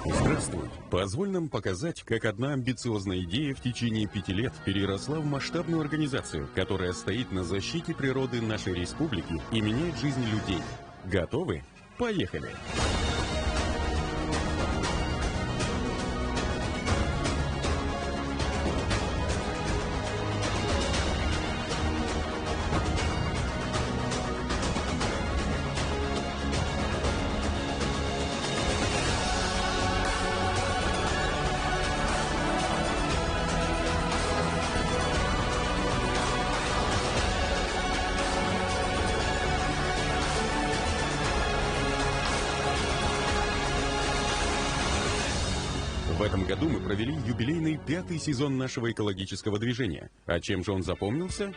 Здравствуй. Позволь нам показать, как одна амбициозная идея в течение 5 лет переросла в масштабную организацию, которая стоит на защите природы нашей республики и меняет жизнь людей. Готовы? Поехали! В этом году мы провели юбилейный 5-й сезон нашего экологического движения. А чем же он запомнился?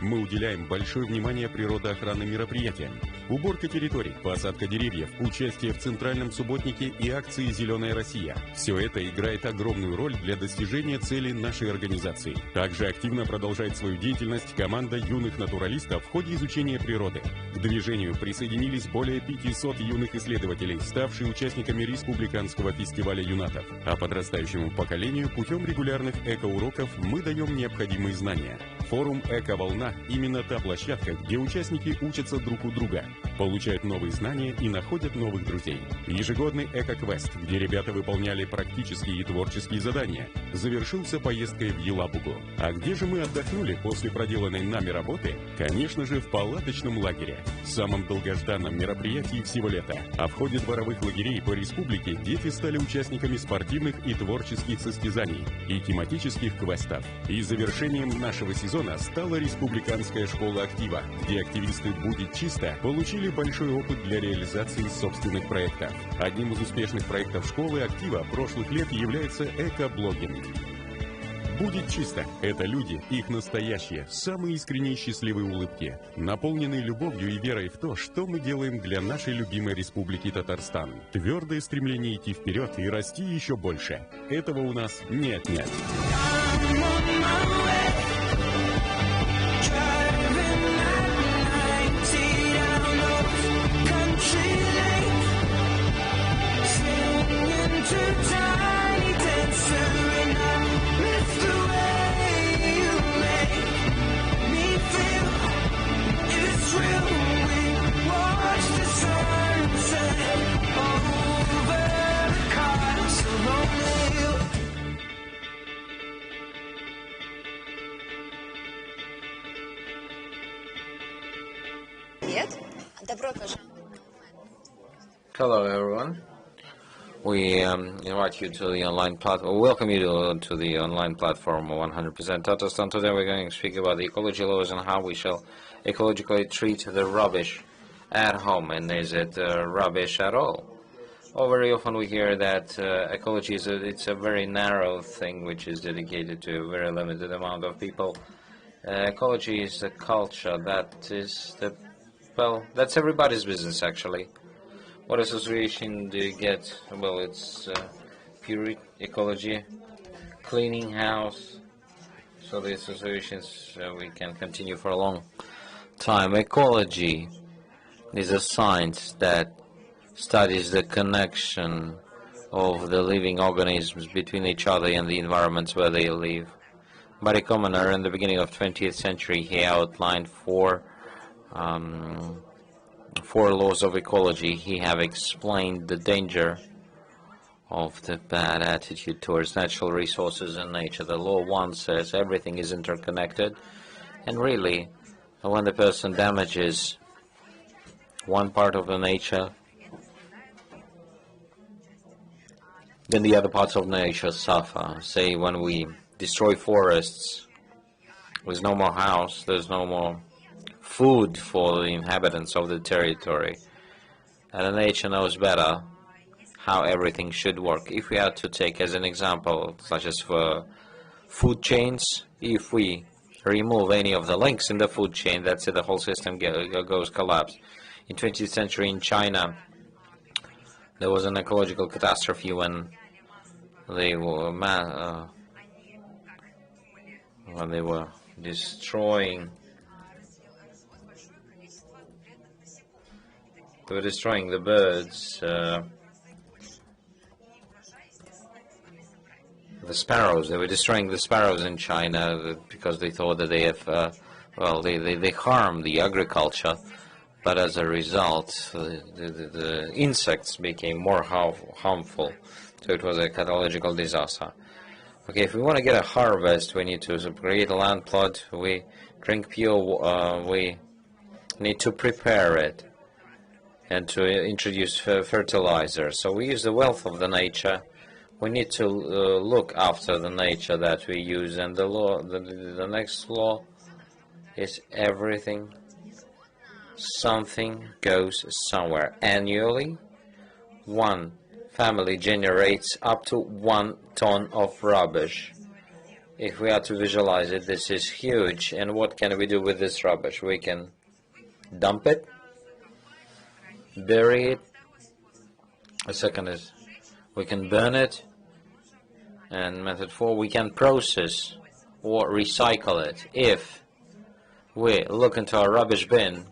Мы уделяем большое внимание природоохранным мероприятиям. Уборка территорий, посадка деревьев, участие в центральном субботнике и акции «Зеленая Россия». Все это играет огромную роль для достижения целей нашей организации. Также активно продолжает свою деятельность команда юных натуралистов в ходе изучения природы. К движению присоединились более 500 юных исследователей, ставшие участниками Республиканского фестиваля юнатов. А подрастающему поколению путем регулярных эко-уроков мы даем необходимые знания. Форум «Эко-волна» – именно та площадка, где участники учатся друг у друга, получают новые знания и находят новых друзей. Ежегодный эко-квест, где ребята выполняли практические и творческие задания, завершился поездкой в Елабугу. А где же мы отдохнули после проделанной нами работы? Конечно же, в палаточном лагере, самом долгожданном мероприятии всего лета. А в ходе дворовых лагерей по республике дети стали участниками спортивных и творческих состязаний и тематических квестов. И завершением нашего сезона стала Республиканская школа актива, где активисты «Будет чисто» получили большой опыт для реализации собственных проектов. Одним из успешных проектов школы актива прошлых лет является эко-блогинг. «Будет чисто» — это люди, их настоящие, самые искренние счастливые улыбки, наполненные любовью и верой в то, что мы делаем для нашей любимой республики Татарстан. Твердое стремление идти вперед и расти еще больше. Этого у нас не отнять. Hello, everyone. We invite you to the online platform. Welcome you to the online platform 100% Tatarstan. Today we're going to speak about the ecology laws and how we shall ecologically treat the rubbish at home. And is it rubbish at all? Well, very often we hear that ecology is it's a very narrow thing which is dedicated to a very limited amount of people. Ecology is a culture that is that's everybody's business actually. What association do you get? Well, it's pure ecology, cleaning house. So the associations we can continue for a long time. Ecology is a science that studies the connection of the living organisms between each other and the environments where they live. Barry Commoner, in the beginning of 20th century, he outlined four laws of ecology. He have explained the danger of the bad attitude towards natural resources and nature. The law 1 says everything is interconnected, and really, when the person damages one part of the nature, then the other parts of nature suffer. Say, when we destroy forests, there's no more house, there's no more food for the inhabitants of the territory. And the nature knows better how everything should work. If we had to take as an example, such as for food chains, if we remove any of the links in the food chain, that's it, the whole system goes collapse. In 20th century in China, there was an ecological catastrophe when they were destroying They were destroying the birds, the sparrows. They were destroying the sparrows in China because they thought that they have, they harm the agriculture. But as a result, the insects became more harmful. So it was a ecological disaster. Okay, if we want to get a harvest, we need to create a land plot. We drink pure. We need to prepare it and to introduce fertilizer. So we use the wealth of the nature. We need to look after the nature that we use. And the law, the next law, is everything. Something goes somewhere. Annually, one family generates up to 1 ton of rubbish. If we are to visualize it, this is huge. And what can we do with this rubbish? We can dump it, bury it. The second is we can burn it. And method 4, we can process or recycle it. If we look into our rubbish bin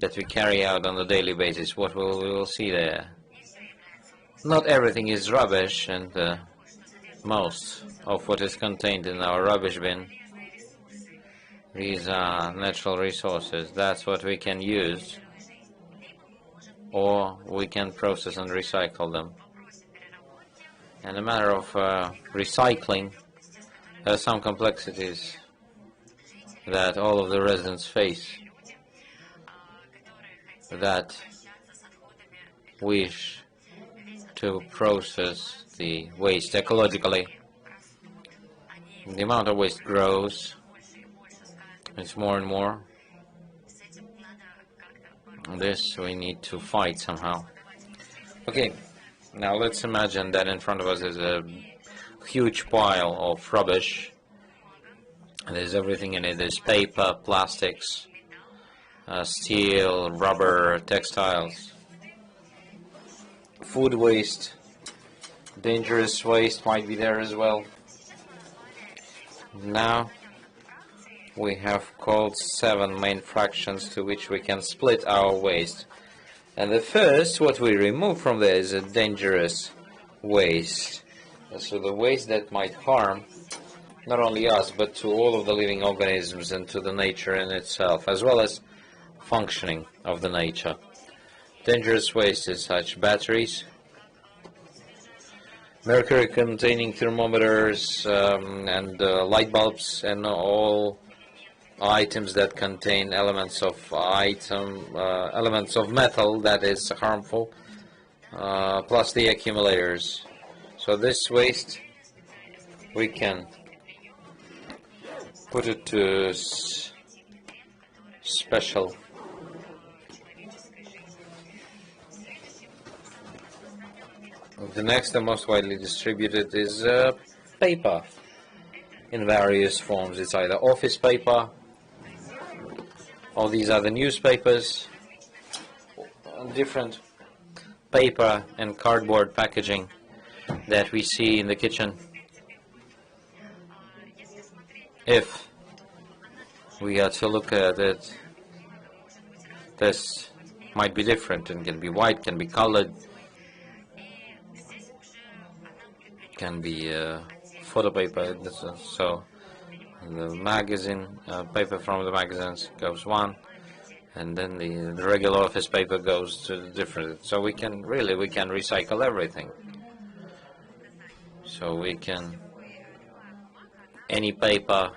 that we carry out on a daily basis, what we will see there? Not everything is rubbish, and most of what is contained in our rubbish bin, these are natural resources. That's what we can use, or we can process and recycle them. And a matter of recycling, there are some complexities that all of the residents face that wish to process the waste ecologically. The amount of waste grows. It's more and more. This we need to fight somehow. Okay, now let's imagine that in front of us is a huge pile of rubbish. There's everything in it. There's paper, plastics, steel, rubber, textiles, food waste, dangerous waste might be there as well. Now we have called 7 main fractions to which we can split our waste. And the first, what we remove from there, is a dangerous waste. So the waste that might harm not only us, but to all of the living organisms and to the nature in itself, as well as functioning of the nature. Dangerous waste is such batteries, mercury-containing thermometers, and light bulbs, and all items that contain elements of metal that is harmful, plus the accumulators. So this waste we can put it to special The next and most widely distributed is paper in various forms. It's either office paper, or these are the newspapers, different paper and cardboard packaging that we see in the kitchen. If we are to look at it, this might be different and can be white, can be colored, can be photo paper. So the magazine paper from the magazines goes one, and then the regular office paper goes to the different. So we can recycle everything. So we can, any paper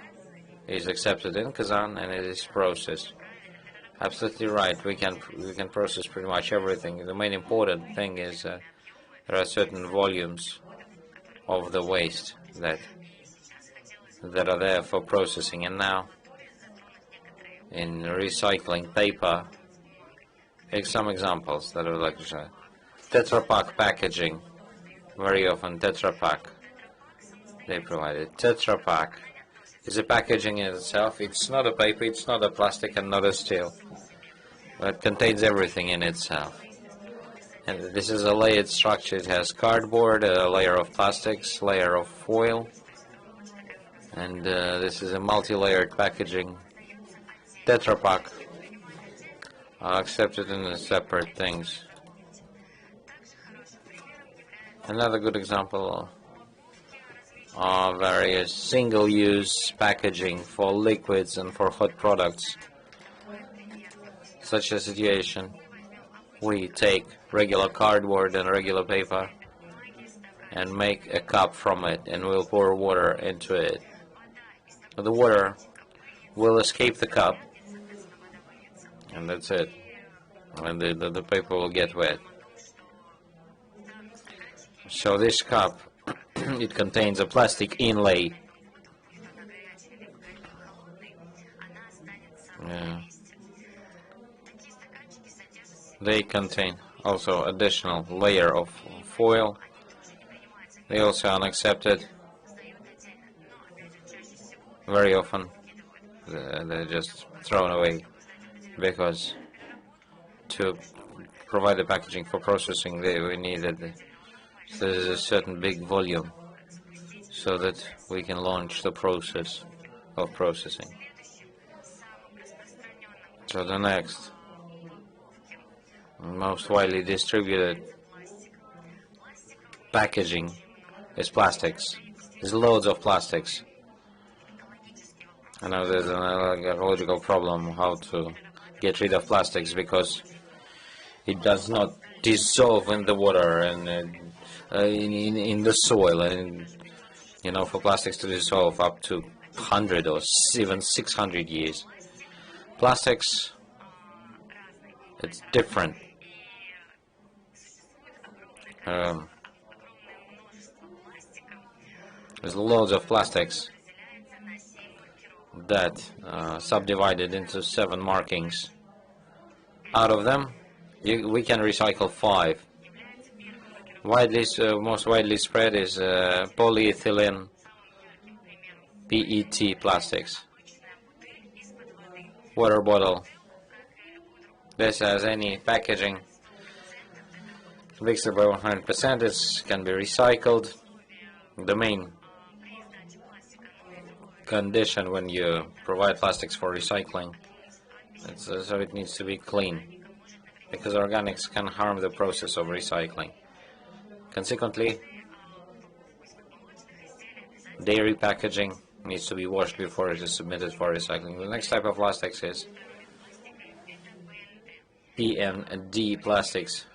is accepted in Kazan and it is processed. Absolutely right. We can process pretty much everything. The main important thing is there are certain volumes of the waste that are there for processing. And now in recycling paper, take some examples that I would like to show. Tetra Pak packaging. Very often Tetra Pak, they provide it. Tetra Pak is a packaging in itself. It's not a paper, it's not a plastic, and not a steel, but it contains everything in itself. And this is a layered structure. It has cardboard, a layer of plastics, layer of foil, and this is a multi-layered packaging. Tetra Pak are accepted in the separate things. Another good example are various single-use packaging for liquids and for hot products. Such a situation, we take regular cardboard and regular paper and make a cup from it, and we'll pour water into it. The water will escape the cup, and that's it. And the paper will get wet. So this cup, it contains a plastic inlay. Yeah. They contain also additional layer of foil. They also are unaccepted. Very often they're just thrown away because to provide the packaging for processing we needed there's a certain big volume so that we can launch the process of processing. So the next most widely distributed packaging is plastics. There's loads of plastics. I know there's an ecological problem how to get rid of plastics because it does not dissolve in the water and in the soil, and you know, for plastics to dissolve up to 100 or even 600 years. Plastics, it's different. There's loads of plastics that subdivided into 7 markings. Out of them, we can recycle 5. Most widely spread is polyethylene, PET plastics. Water bottle. This has any packaging mixed by 100%. It can be recycled. The main condition when you provide plastics for recycling, so it needs to be clean, because organics can harm the process of recycling. Consequently, dairy packaging needs to be washed before it is submitted for recycling. The next type of plastics is PND plastics.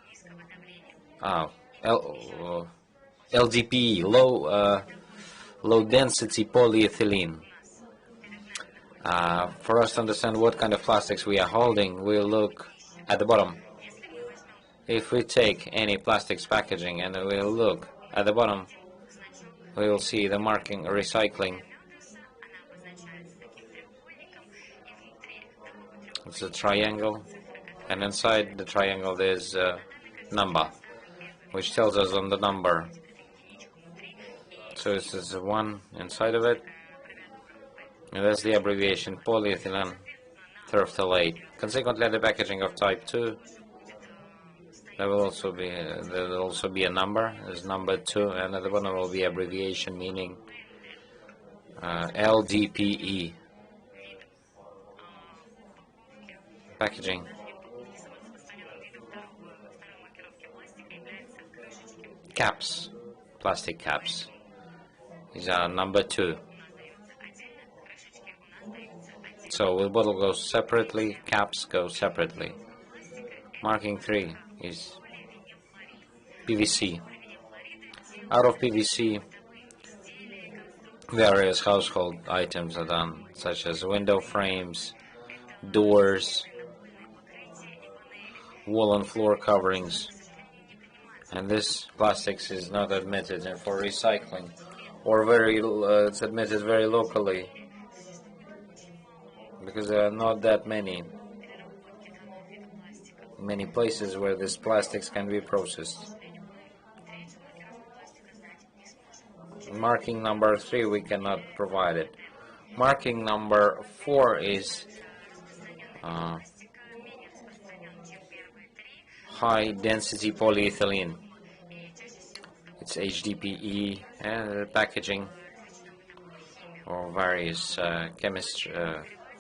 LDPE, low density polyethylene. For us to understand what kind of plastics we are holding, we'll look at the bottom. If we take any plastics packaging and we'll look at the bottom, we will see the marking recycling. It's a triangle, and inside the triangle there's a number, which tells us on the number. So this is 1 inside of it, and that's the abbreviation polyethylene terephthalate. Consequently, the packaging of type 2, there will also be a number. There's number 2, and at the bottom will be abbreviation meaning LDPE. Packaging. Caps, plastic caps. These are number 2. So the bottle goes separately, caps go separately. Marking 3 is PVC. Out of PVC, various household items are done, such as window frames, doors, wall and floor coverings. And this plastics is not admitted for recycling, or it's admitted very locally, because there are not that many places where this plastics can be processed. Marking number 3, we cannot provide it. Marking number 4 is high density polyethylene. It's HDPE, and the packaging or various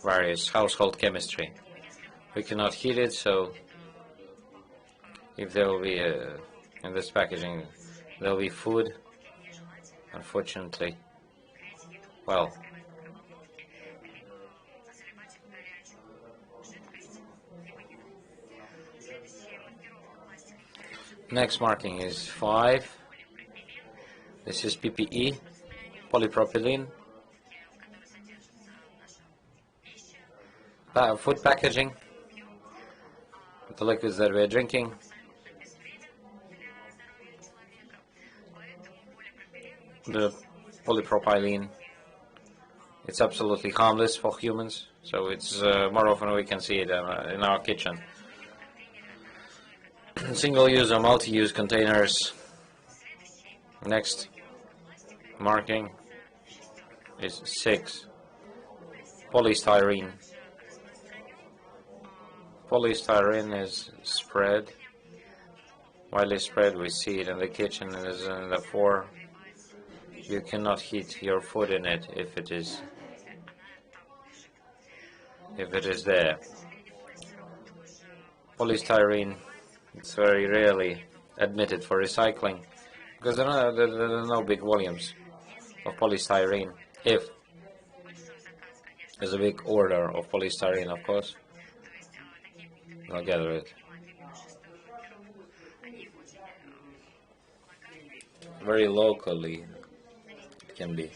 various household chemistry. We cannot heat it, so if there will be in this packaging, there will be food. Unfortunately, well, next marking is 5. This is PPE, polypropylene. Food packaging, the liquids that we're drinking. The polypropylene, it's absolutely harmless for humans, so it's more often we can see it in our kitchen. Single-use or multi-use containers. Next marking is 6. Polystyrene. Polystyrene is spread, widely spread. We see it in the kitchen, and is in the 4. You cannot heat your food in it if it is there. Polystyrene, it's very rarely admitted for recycling because there are no big volumes of polystyrene. If there's a big order of polystyrene, of course, I'll gather it. Very locally it can be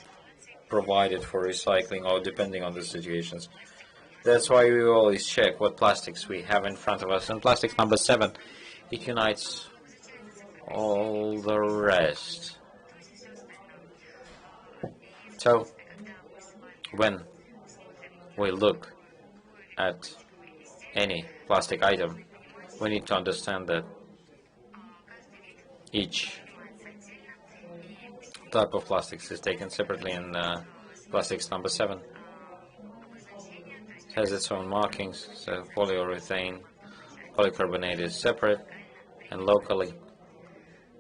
provided for recycling, or depending on the situations. That's why we always check what plastics we have in front of us. And plastic number 7, it unites all the rest. So when we look at any plastic item, we need to understand that each type of plastics is taken separately in plastics number 7. It has its own markings, so polyurethane, polycarbonate is separate, and locally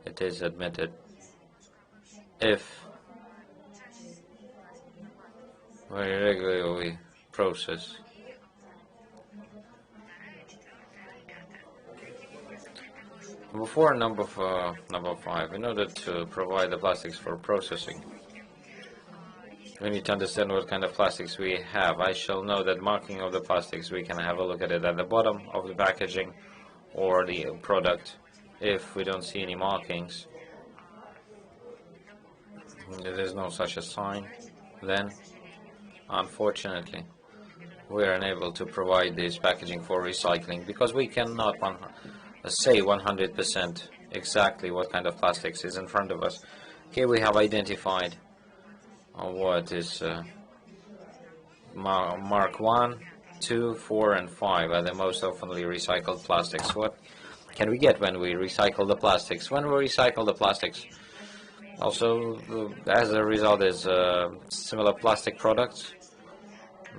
it is admitted if very regularly processed. Before number 5, in order to provide the plastics for processing, we need to understand what kind of plastics we have. I shall know that marking of the plastics, we can have a look at it at the bottom of the packaging or the product. If we don't see any markings, there is no such a sign, then unfortunately we are unable to provide this packaging for recycling, because we cannot say 100% exactly what kind of plastics is in front of us. Okay, we have identified what is mark 1, 2, 4, and 5 are the most oftenly recycled plastics. What can we get when we recycle the plastics? When we recycle the plastics, also as a result is similar plastic products,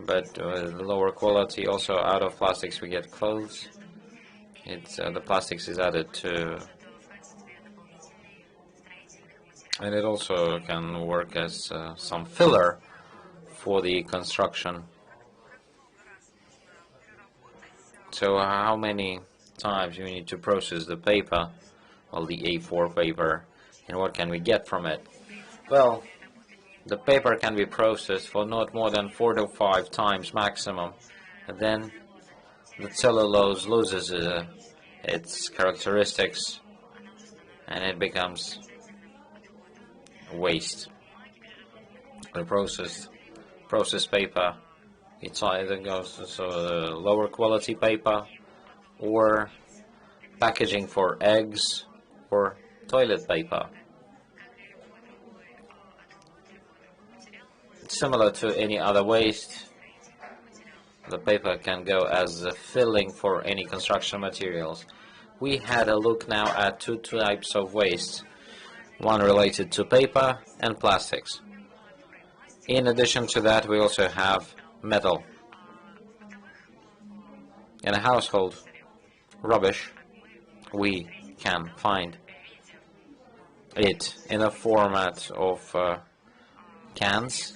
but with lower quality. Also out of plastics we get clothes. The plastics is added to, and it also can work as some filler for the construction. So how many times you need to process the paper, well, the A4 paper, and what can we get from it? Well, the paper can be processed for not more than 4 to 5 times maximum, and then the cellulose loses its characteristics and it becomes waste. The processed paper, it either goes to lower quality paper or packaging for eggs or toilet paper. Similar to any other waste, the paper can go as a filling for any construction materials. We had a look now at 2 types of waste, one related to paper and plastics. In addition to that, we also have metal. In a household rubbish, we can find it in a format of cans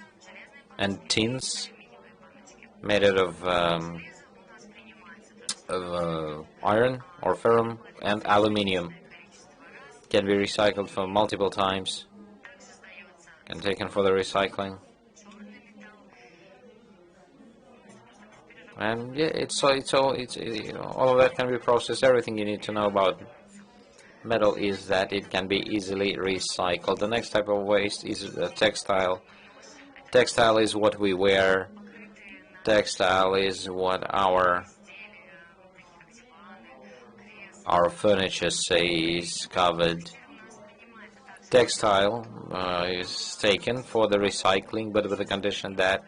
and tins made out of iron or ferrum and aluminium can be recycled for multiple times and taken for the recycling. And yeah, all of that can be processed. Everything you need to know about metal is that it can be easily recycled. The next type of waste is textile. Textile is what we wear. Textile is what our furniture, say, is covered. Textile is taken for the recycling, but with the condition that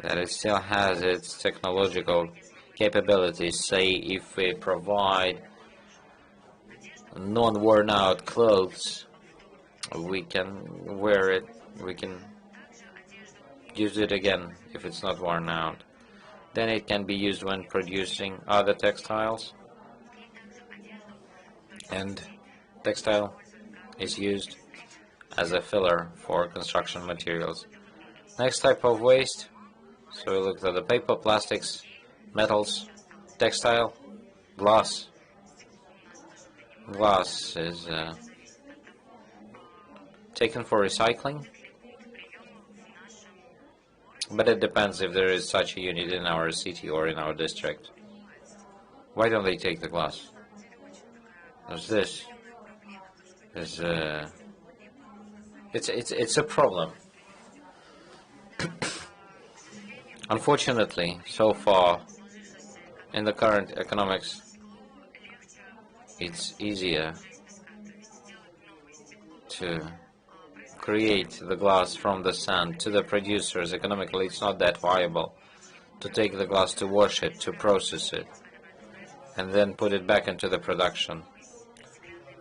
it still has its technological capabilities. Say, if we provide non-worn out clothes, we can wear it, we can use it again if it's not worn out. Then it can be used when producing other textiles, and textile is used as a filler for construction materials. Next type of waste, so we looked at the paper, plastics, metals, textile, glass. Glass is taken for recycling, but it depends if there is such a unit in our city or in our district. Why don't they take the glass? There's this. There's it's a problem. Unfortunately, so far in the current economics, it's easier to create the glass from the sand to the producers. Economically, it's not that viable to take the glass, to wash it, to process it, and then put it back into the production,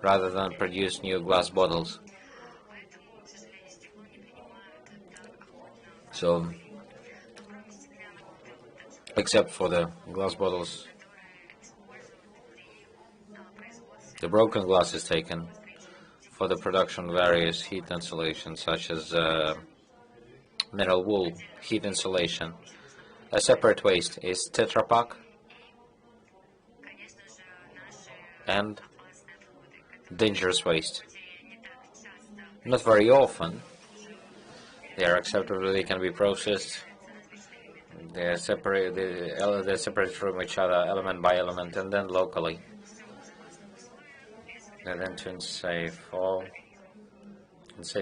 rather than produce new glass bottles. So, except for the glass bottles, the broken glass is taken for the production of various heat insulation, such as metal wool heat insulation. A separate waste is Tetra Pak and dangerous waste. Not very often they are acceptable. They can be processed. They are separated from each other, element by element, and then locally. They're then to in safe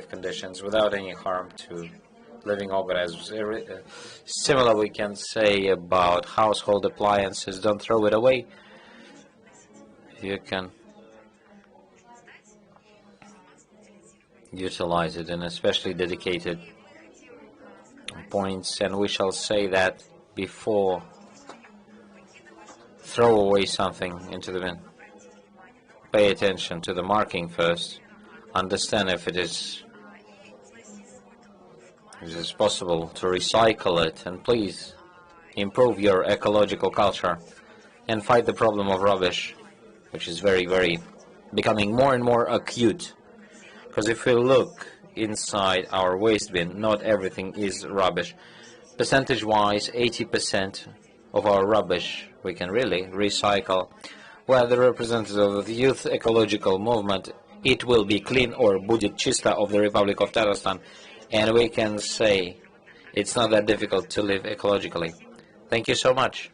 conditions without any harm to living organisms. Similar we can say about household appliances. Don't throw it away. You can utilize it in especially dedicated points, and we shall say that before throw away something into the bin, pay attention to the marking first, understand if it is possible to recycle it, and please improve your ecological culture and fight the problem of rubbish, which is very becoming more and more acute. Because if we look inside our waste bin, not everything is rubbish. Percentage-wise, 80% of our rubbish we can really recycle. Well, the representative of the youth ecological movement, it will be clean, or Будет чисто, of the Republic of Tatarstan, and we can say it's not that difficult to live ecologically. Thank you so much.